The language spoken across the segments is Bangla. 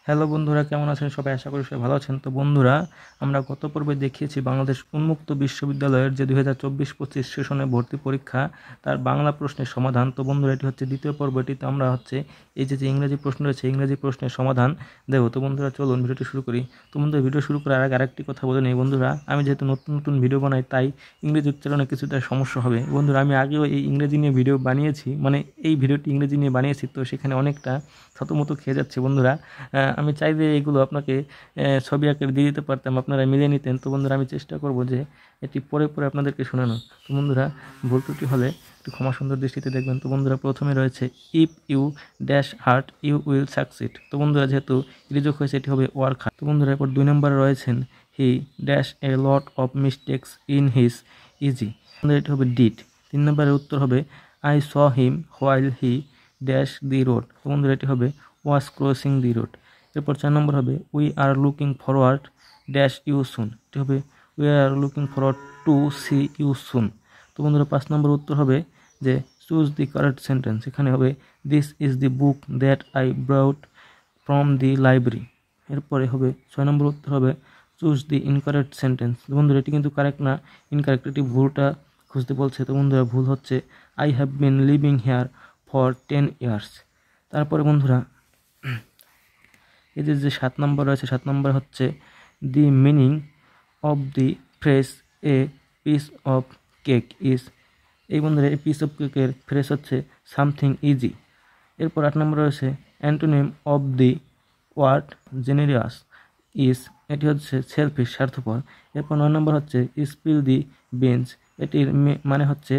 হ্যালো বন্ধুরা, কেমন আছেন সবাই? আশা করি সবাই ভালো আছেন। তো বন্ধুরা, আমরা গত পর্বে দেখিয়েছি বাংলাদেশ উন্মুক্ত বিশ্ববিদ্যালয়ের যে 2024-25 সেশনে ভর্তি পরীক্ষা তার বাংলা প্রশ্নের সমাধান। তো বন্ধুরা, এটি হচ্ছে দ্বিতীয় পর্ব। এটিতে আমরা এই যে ইংরেজি প্রশ্ন রয়েছে, ইংরেজি প্রশ্নের সমাধান দেবো। তো বন্ধুরা, চলুন ভিডিওটি শুরু করি। তো বন্ধুরা, ভিডিও শুরু করার আগে আরেকটি কথা বলে নিই বন্ধুরা, আমি যেহেতু নতুন নতুন ভিডিও বানাই তাই ইংরেজি উচ্চারণে কিছুটা সমস্যা হবে। বন্ধুরা, আমি আগেও এই ইংরেজি নিয়ে ভিডিও বানিয়েছি, মানে এই ভিডিওটি ইংরেজি নিয়ে বানিয়েছি, তো সেখানে অনেকটা থতমতো খেয়ে যাচ্ছে বন্ধুরা। আমি চাই যে এগুলো আপনাকে ছবি আকারে দিয়ে দিতে পারতাম, আপনারা মিলিয়ে নিতেন। তো বন্ধুরা, আমি চেষ্টা করব যে এটি পরে পরে আপনাদেরকে শোনানো। তো বন্ধুরা, ভুল ত্রুটি হলে একটু ক্ষমা সুন্দর দৃষ্টিতে দেখবেন। তো বন্ধুরা, প্রথমে রয়েছে if you dash hard you will succeed. তো বন্ধুরা, যেহেতু রিযোগ হয়েছে এটি হবে ওয়ার্ক হার্ড। তো বন্ধুরা, এরপর 2 নম্বরে রয়েছেন he dash a lot of mistakes in his easy. বন্ধুরা, এটি হবে ডিড। 3 নম্বরের উত্তর হবে I saw him while he dash the road. তো বন্ধুরা, এটি হবে ওয়াজ ক্রসিং দি রোড। এরপর 4 নম্বর হবে we are looking forward dash you soon. এটি হবে we are looking forward to see you soon. তো বন্ধুরা, 5 নম্বর উত্তর হবে যে চুজ দি কারেক্ট সেন্টেন্স। এখানে হবে this is the book that I ব্রাউট from the library. এরপরে হবে 6 নম্বর উত্তর হবে চুজ দি ইনকারেক্ট সেন্টেন্স। বন্ধুরা, এটি কিন্তু কারেক্ট না, ইনকারেক্ট। এটি ভুলটা খুঁজতে বলছে। তো বন্ধুরা, ভুল হচ্ছে I have been living here for 10 years. তারপরে বন্ধুরা, এদের যে 7 নম্বর রয়েছে, 7 নম্বর হচ্ছে the meaning of the phrase a piece of cake is. এই বন্ধুরা, এই পিস অফ কেকের ফ্রেজ হচ্ছে সামথিং ইজি। এরপর 8 নম্বর রয়েছে antonym of the word generous is. এটি হচ্ছে সেলফিশ, স্বার্থপর। এরপর 9 নম্বর হচ্ছে স্পিল দি বিনস। এটির মানে হচ্ছে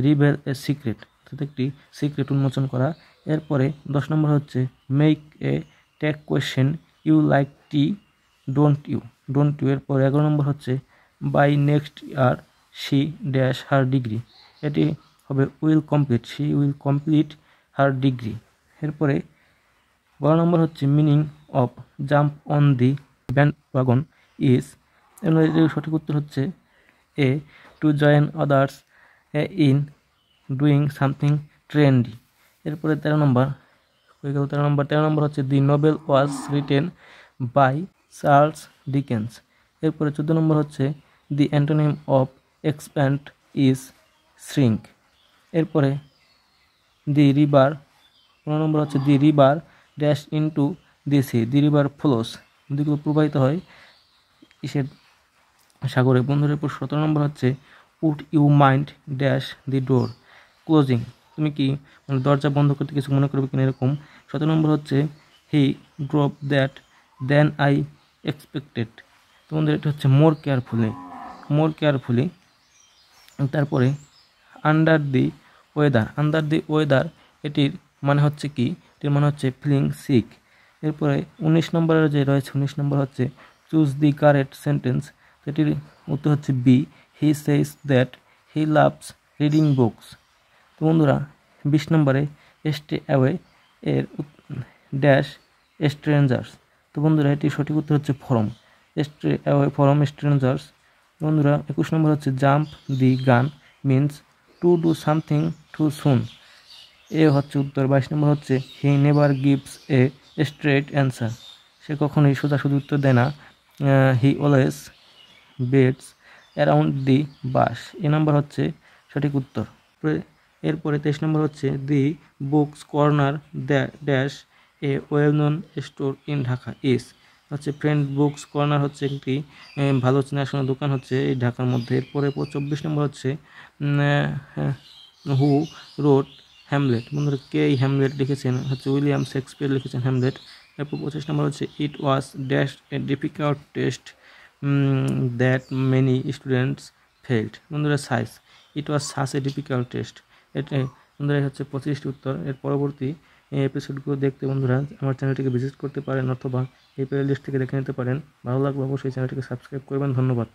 রিভেল এ সিক্রেট, অর্থাৎ একটি সিক্রেট উন্মোচন করা। এরপরে 10 নম্বর হচ্ছে make a tag question you like tea don't you. এরপর 11 নম্বর হচ্ছে by next year she dash her degree. এটি হবে will complete, she will complete her degree. এরপরে 12 নম্বর হচ্ছে meaning of jump on the bandwagon is. এর সঠিক উত্তর হচ্ছে a to join others in doing something trendy. এরপরে 13 নম্বর হয়ে গেল। 13 নম্বর হচ্ছে the novel was written by Charles Dickens. এরপরে 14 নম্বর হচ্ছে the antonym of expand is shrink. এরপরে দি রিভার, 15 নম্বর হচ্ছে the river dash into the sea. The river flows, নদীগুলো প্রবাহিত হয় কিসের? সাগরে। বন্ধুদের এরপর 17 নম্বর হচ্ছে would you mind dash the door closing. তুমি কি মানে দরজা বন্ধ করতে কিছু মনে করবে কিনা, এরকম। 17 নম্বর হচ্ছে he drop that then I expected. তোমাদের এটা হচ্ছে মোর কেয়ারফুলি। তারপরে আন্ডার দি ওয়েদার, এটির মানে হচ্ছে কি? এটির মানে হচ্ছে ফিলিং সিক। এরপরে 19 নম্বরের যে রয়েছে, 19 নম্বর হচ্ছে চুজ দি কারেক্ট সেন্টেন্স। এটির উত্তর হচ্ছে B, he says that he loves reading books. তো বন্ধুরা, 20 নম্বরে স্টে অ্যাওয়ে এর ড্যাশ স্ট্রেঞ্জার্স। তো বন্ধুরা, এটির সঠিক উত্তর হচ্ছে from, stay away from strangers. বন্ধুরা, 21 নম্বর হচ্ছে jump the gun means to do something too soon. A হচ্ছে উত্তর। 22 নম্বর হচ্ছে he never gives a straight answer. সে কখনোই সোজাসুজি উত্তর দেয় না। He always beats around the bush. এ নম্বর হচ্ছে সঠিক উত্তর। এরপরে 23 নম্বর হচ্ছে the books corner dash a well known store in Dhaka is. হচ্ছে ফ্রেন্ড বুকস কর্নার হচ্ছে একটি ভালো চেনাশোনা দোকান হচ্ছে এই ঢাকার মধ্যে। এরপরে 24 নম্বর হচ্ছে হু রোড হ্যামলেট। বন্ধুরা, কে এই হ্যামলেট লিখেছেন? হচ্ছে উইলিয়াম শেক্সপিয়ার লিখেছেন হ্যামলেট। এরপর 25 নম্বর হচ্ছে it was dash a difficult test that many students failed. বন্ধুরা, সাইজ, it was such a difficult test. এটা বন্ধুরা হচ্ছে 25টি উত্তর। এর পরবর্তী এপিসোডগুলো দেখতে বন্ধুরা আমার চ্যানেলটিকে ভিজিট করতে পারেন, অথবা এই প্লে লিস্ট থেকে দেখে নিতে পারেন। ভালো লাগলে অবশ্যই চ্যানেলটিকে সাবস্ক্রাইব করবেন। ধন্যবাদ।